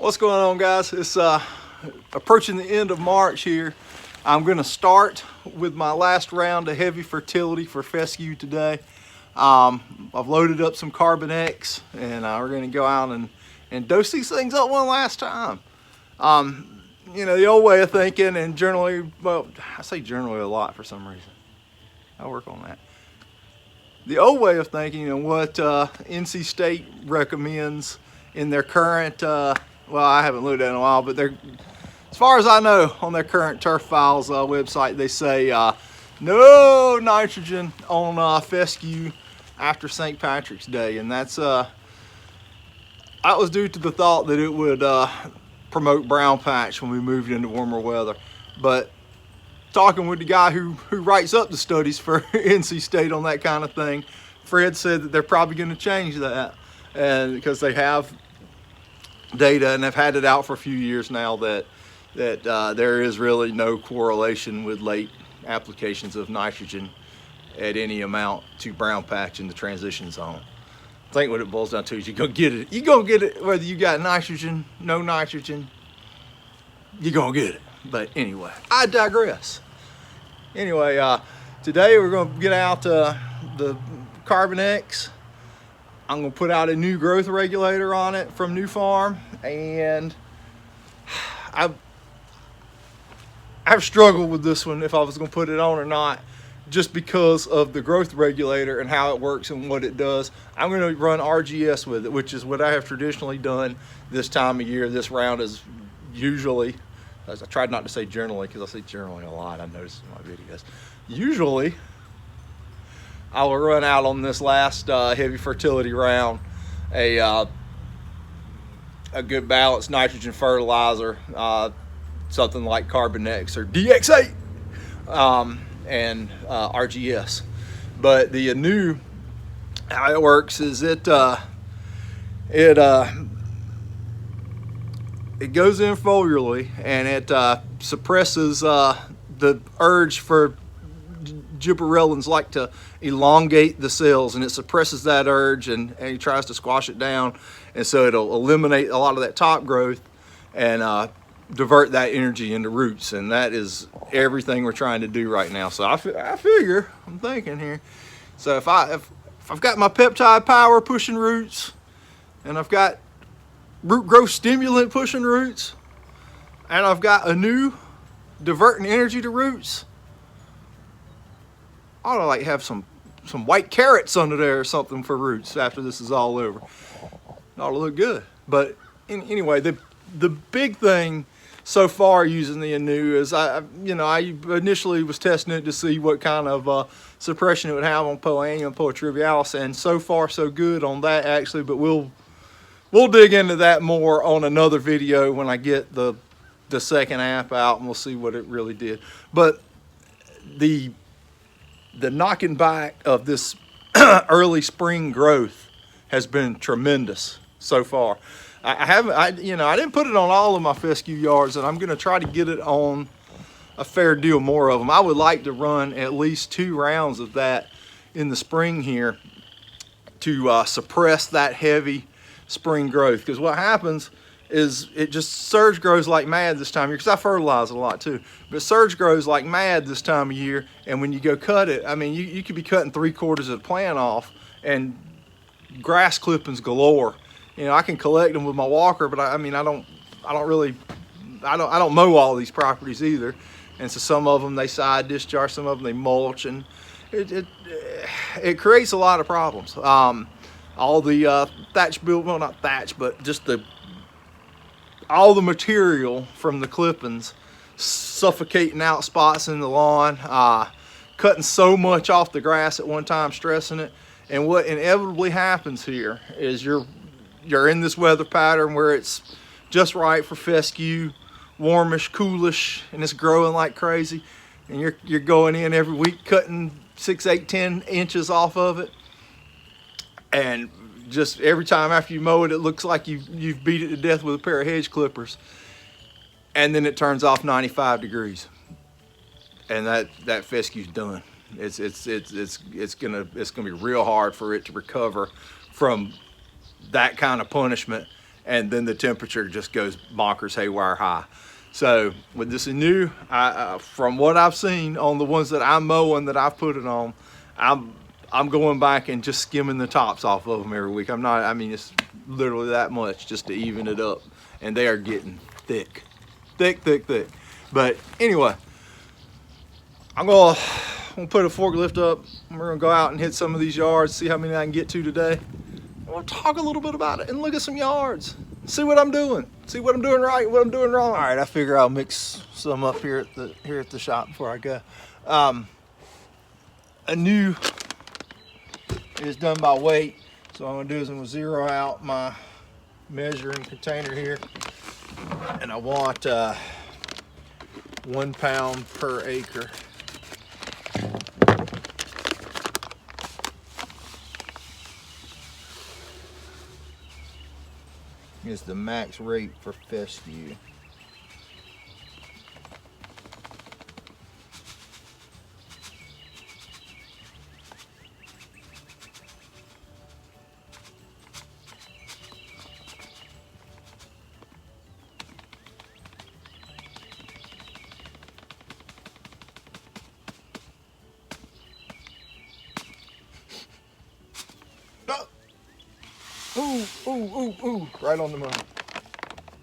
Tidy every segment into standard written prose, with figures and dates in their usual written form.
What's going on, guys? It's approaching the end of March here. I'm going to start with my last round of heavy fertility for Fescue today. I've loaded up some Carbon X, and we're going to go out and dose these things up one last time. You know, the old way of thinking, and generally, well, I say generally a lot for some reason. I'll work on that. The old way of thinking and what NC State recommends in their current, well, I haven't looked at it in a while, but they're, as far as I know, on their current Turf Files website, they say no nitrogen on fescue after St. Patrick's Day, and that was due to the thought that it would promote brown patch when we moved into warmer weather. But talking with the guy who writes up the studies for NC State on that kind of thing, Fred said that they're probably going to change that, and because they have data and have had it out for a few years now that there is really no correlation with late applications of nitrogen at any amount to brown patch in the transition zone. I think what it boils down to is you're gonna get it. You're gonna get it whether you got nitrogen, no nitrogen. You're gonna get it. But anyway, I digress. Anyway, today we're gonna get out the Carbon X. I'm gonna put out a new growth regulator on it from New Farm, and I've struggled with this one if I was gonna put it on or not, just because of the growth regulator and how it works and what it does. I'm gonna run RGS with it, which is what I have traditionally done this time of year. This round is usually, as I tried not to say generally, because I say generally a lot, I noticed in my videos. Usually, I will run out on this last heavy fertility round a good balanced nitrogen fertilizer, something like Carbon X or DX8, and RGS. But the new, how it works is it goes in foliarly, and it suppresses the urge for gibberellins like to elongate the cells, and it suppresses that urge and it tries to squash it down, and so it'll eliminate a lot of that top growth and divert that energy into roots, and that is everything we're trying to do right now. So I figure, I'm thinking here, so if I've got my peptide power pushing roots, and I've got root growth stimulant pushing roots, and I've got a new diverting energy to roots, I ought to like have some white carrots under there or something for roots after this is all over. It ought to look good. But anyway, the big thing so far using the Anu is I initially was testing it to see what kind of suppression it would have on Poa annua and Poa trivialis, and so far so good on that actually. But we'll dig into that more on another video when I get the second app out, and we'll see what it really did. But the knocking back of this early spring growth has been tremendous so far. I didn't put it on all of my fescue yards, and I'm going to try to get it on a fair deal more of them. I would like to run at least 2 rounds of that in the spring here to suppress that heavy spring growth, because what happens is it just surge grows like mad this time of year, because I fertilize it a lot too, but surge grows like mad this time of year, and when you go cut it, I mean, you could be cutting 3/4 of the plant off and grass clippings galore. You know, I can collect them with my walker, but I don't mow all these properties either, and so some of them they side discharge, some of them they mulch, and it creates a lot of problems. All the thatch build, well, not thatch, but just all the material from the clippings suffocating out spots in the lawn, cutting so much off the grass at one time, stressing it. And what inevitably happens here is you're in this weather pattern where it's just right for fescue, warmish, coolish, and it's growing like crazy, and you're going in every week cutting 6, 8, 10 inches off of it, and just every time after you mow it, it looks like you've beat it to death with a pair of hedge clippers, and then it turns off 95 degrees, and that fescue's done. It's gonna be real hard for it to recover from that kind of punishment and then the temperature just goes bonkers haywire high. So with this new, from what I've seen on the ones that I'm mowing that I've put it on, I'm going back and just skimming the tops off of them every week. I mean, it's literally that much just to even it up. And they are getting thick. Thick. But anyway, I'm gonna put a forklift up. We're gonna go out and hit some of these yards, see how many I can get to today. And we'll talk a little bit about it and look at some yards. See what I'm doing. See what I'm doing right, what I'm doing wrong. All right, I figure I'll mix some up here at the shop before I go. A new is done by weight. So what I'm gonna do is I'm gonna zero out my measuring container here, and I want 1 pound per acre. Is the max rate for Fescue. Ooh, right on the money.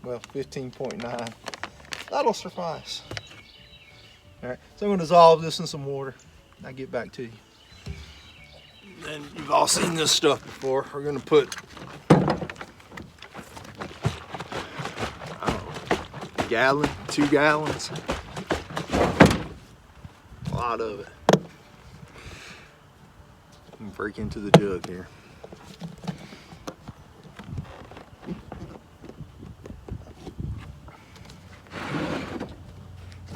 Well, 15.9. That'll suffice. All right, so I'm gonna dissolve this in some water. I'll get back to you. And you've all seen this stuff before. We're gonna put, I don't know, a gallon, 2 gallons. A lot of it. I'm gonna break into the jug here.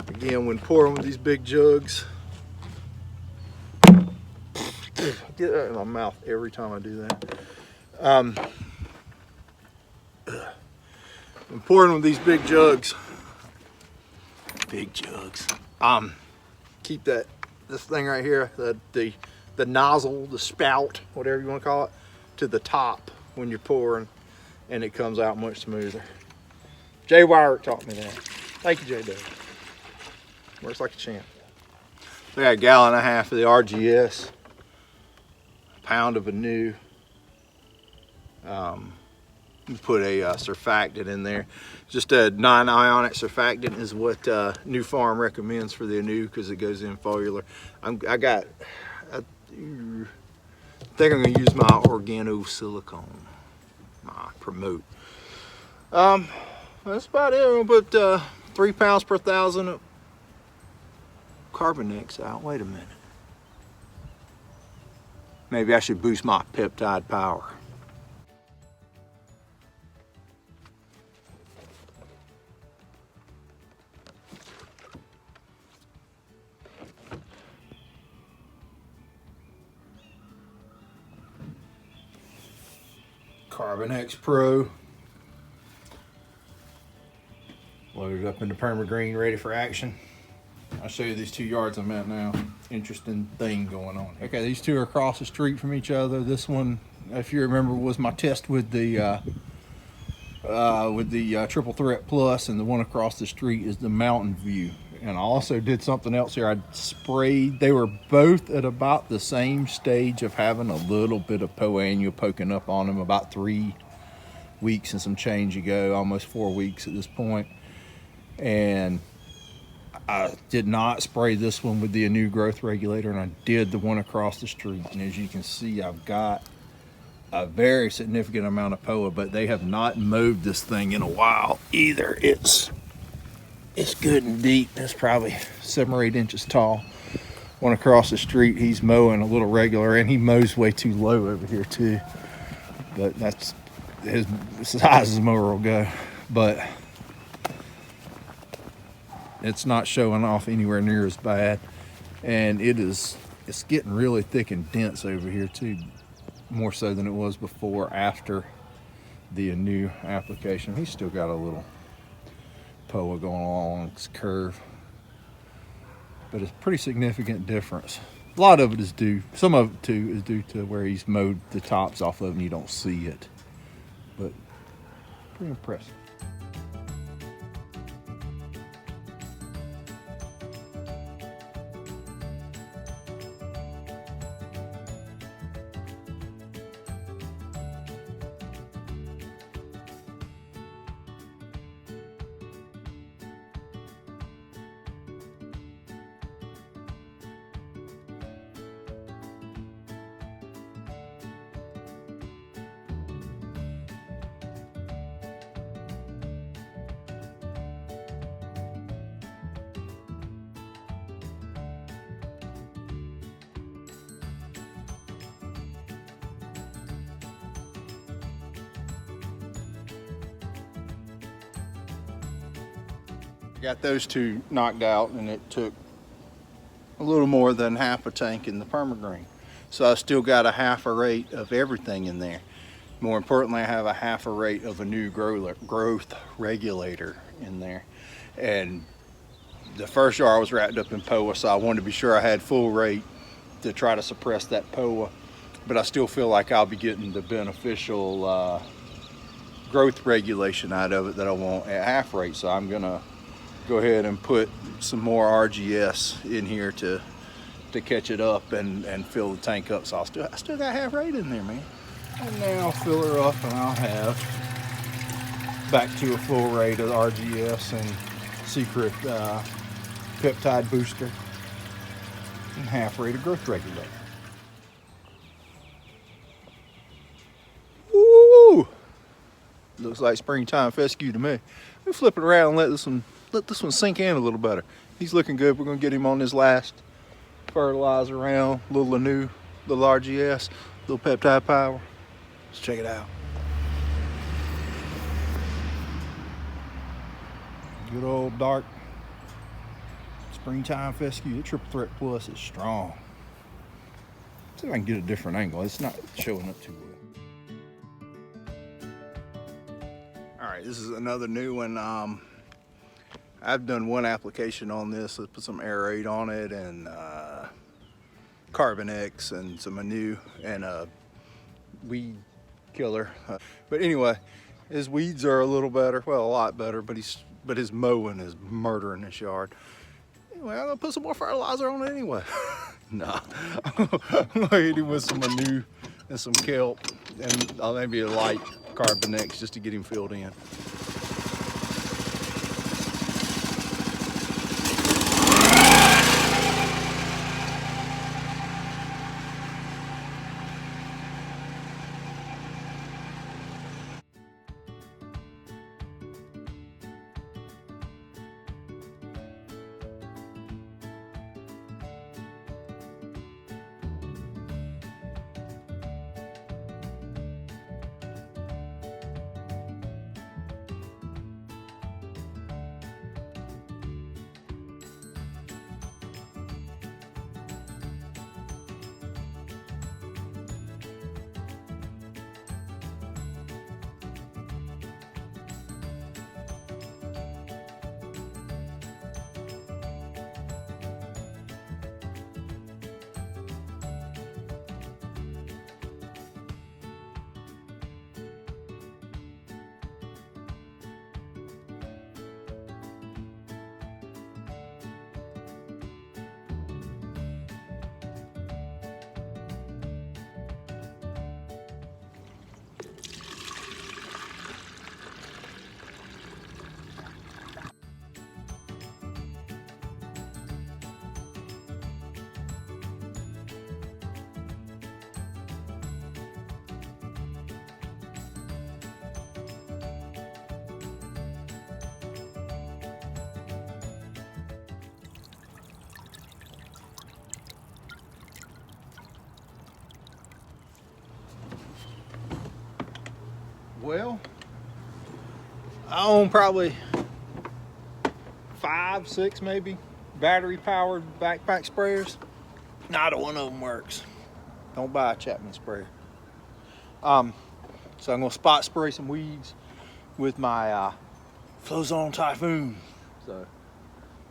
Again, when pouring with these big jugs, get that in my mouth every time I do that. When pouring with these big jugs, keep this thing right here, the nozzle, the spout, whatever you want to call it, to the top when you're pouring, and it comes out much smoother. Jay Wire taught me that. Thank you, Jay Dave. Works like a champ. We got 1.5 gallons of the RGS, a pound of a new. You put a surfactant in there. Just a non-ionic surfactant is what New Farm recommends for the Anu because it goes in foliar. I think I'm going to use my organosilicone, my promote. That's about it. I'm going to put 3 pounds per thousand of Carbonex out. Wait a minute. Maybe I should boost my peptide power. Carbonex Pro. Loaded up into perma-green, ready for action. I'll show you these 2 yards I'm at now. Interesting thing going on. Okay, these 2 are across the street from each other. This one, if you remember, was my test with the Triple Threat Plus, and the one across the street is the Mountain View. And I also did something else here. I sprayed. They were both at about the same stage of having a little bit of poannual poking up on them, about 3 weeks and some change ago, almost 4 weeks at this point. And I did not spray this one with the new growth regulator, and I did the one across the street. And as you can see, I've got a very significant amount of POA, but they have not mowed this thing in a while either. It's good and deep. It's probably 7 or 8 inches tall. One across the street, he's mowing a little regular, and he mows way too low over here too. But that's as high as his mower will go. But it's not showing off anywhere near as bad, and it's getting really thick and dense over here too, more so than it was before after the new application. He's still got a little POA going along its curve, but it's a pretty significant difference. A lot of it is some of it too is due to where he's mowed the tops off of them. You don't see it, but Pretty impressive. Got those two knocked out, and it took a little more than half a tank in the permagreen. So I still got a half a rate of everything in there. More importantly, I have a half a rate of a new growth regulator in there. And the first jar was wrapped up in POA, so I wanted to be sure I had full rate to try to suppress that POA. But I still feel like I'll be getting the beneficial growth regulation out of it that I want at half rate. So I'm gonna go ahead and put some more RGS in here to catch it up and fill the tank up. So I still got half rate in there, man. And now I'll fill her up, and I'll have back to a full rate of RGS and secret peptide booster and half rate of growth regulator. Woo! Looks like springtime fescue to me. Let me flip it around and let this one sink in a little better. He's looking good. We're gonna get him on this last fertilizer round, little new, little RGS, little peptide power. Let's check it out. Good old dark springtime fescue. The Triple Threat Plus is strong. See if I can get a different angle. It's not showing up too well. All right, this is another new one. I've done one application on this. I put some aerate on it and Carbon X and some Anu and a weed killer. But anyway, his weeds are a little better, well, a lot better, but his mowing is murdering this yard. Anyway, I'm gonna put some more fertilizer on it anyway. Nah, I'm gonna hit him with some Anu and some kelp and maybe a light Carbon X just to get him filled in. Well, I own probably 5, 6 maybe battery powered backpack sprayers. Neither one of them works. Don't buy a Chapman sprayer. So I'm gonna spot spray some weeds with my Flowzone Typhoon. So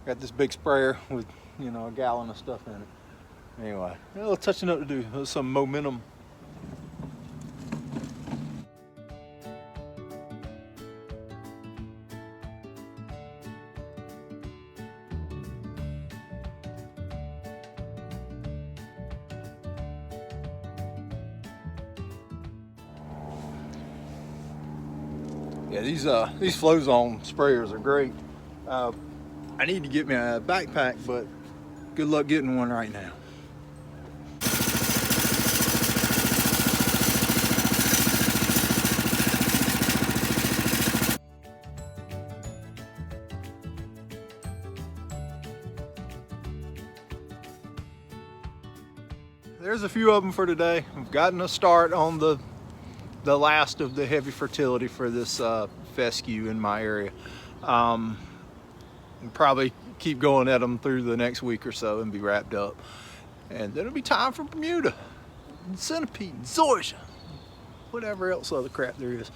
got this big sprayer with, you know, a gallon of stuff in it. Anyway, a little touching up to do. There's some momentum. Yeah, these flow zone sprayers are great. I need to get me a backpack, but good luck getting one right now. There's a few of them for today. I've gotten a start on the last of the heavy fertility for this fescue in my area. I'll probably keep going at them through the next week or so and be wrapped up. And then it'll be time for Bermuda, centipede, zoysia, whatever else other crap there is.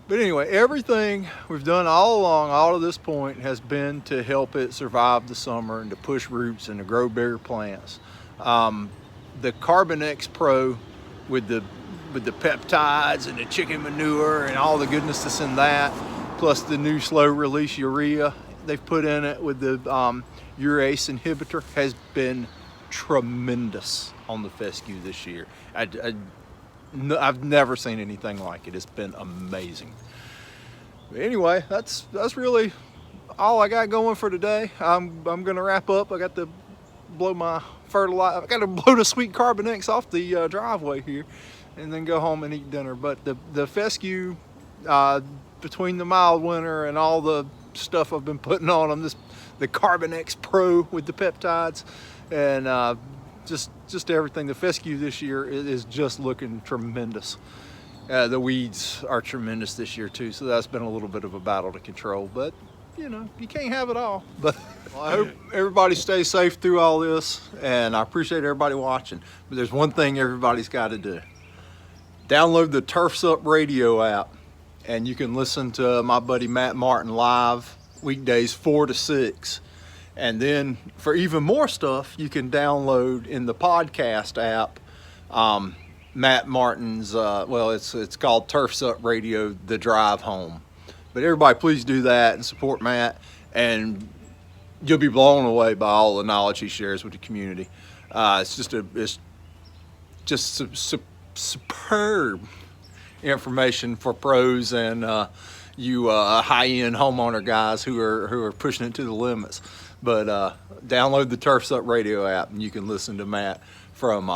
But anyway, everything we've done all along, all to this point, has been to help it survive the summer and to push roots and to grow bigger plants. The Carbon X Pro with the peptides and the chicken manure and all the goodness that's in that, plus the new slow release urea they've put in it with the urease inhibitor, has been tremendous on the fescue this year. I've never seen anything like it. It's been amazing. But anyway, that's really all I got going for today. I'm gonna wrap up. I got to blow my fertilizer. I got to blow the sweet Carbon X off the driveway here, and then go home and eat dinner. But the fescue, between the mild winter and all the stuff I've been putting on them, the Carbon X Pro with the peptides, and just everything, the fescue this year is just looking tremendous. The weeds are tremendous this year too, so that's been a little bit of a battle to control, but you know, you can't have it all. But well, I hope everybody stays safe through all this, and I appreciate everybody watching. But there's one thing everybody's got to do. Download the Turfs Up radio app, and you can listen to my buddy Matt Martin live weekdays 4 to 6. And then for even more stuff, you can download in the podcast app Matt Martin's, well, it's called Turfs Up Radio, The Drive Home. But everybody, please do that and support Matt, and you'll be blown away by all the knowledge he shares with the community. It's just superb information for pros and you high-end homeowner guys who are pushing it to the limits. But download the Turfs Up Radio app, and you can listen to Matt from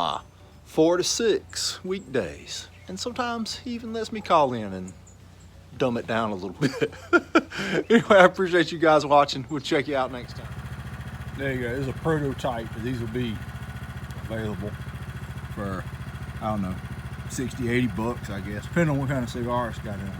4 to 6 weekdays. And sometimes he even lets me call in and dumb it down a little bit. Anyway, I appreciate you guys watching. We'll check you out next time. There you go. There's a prototype. These will be available for, I don't know, 60, 80 bucks, I guess, depending on what kind of cigar it's got in it.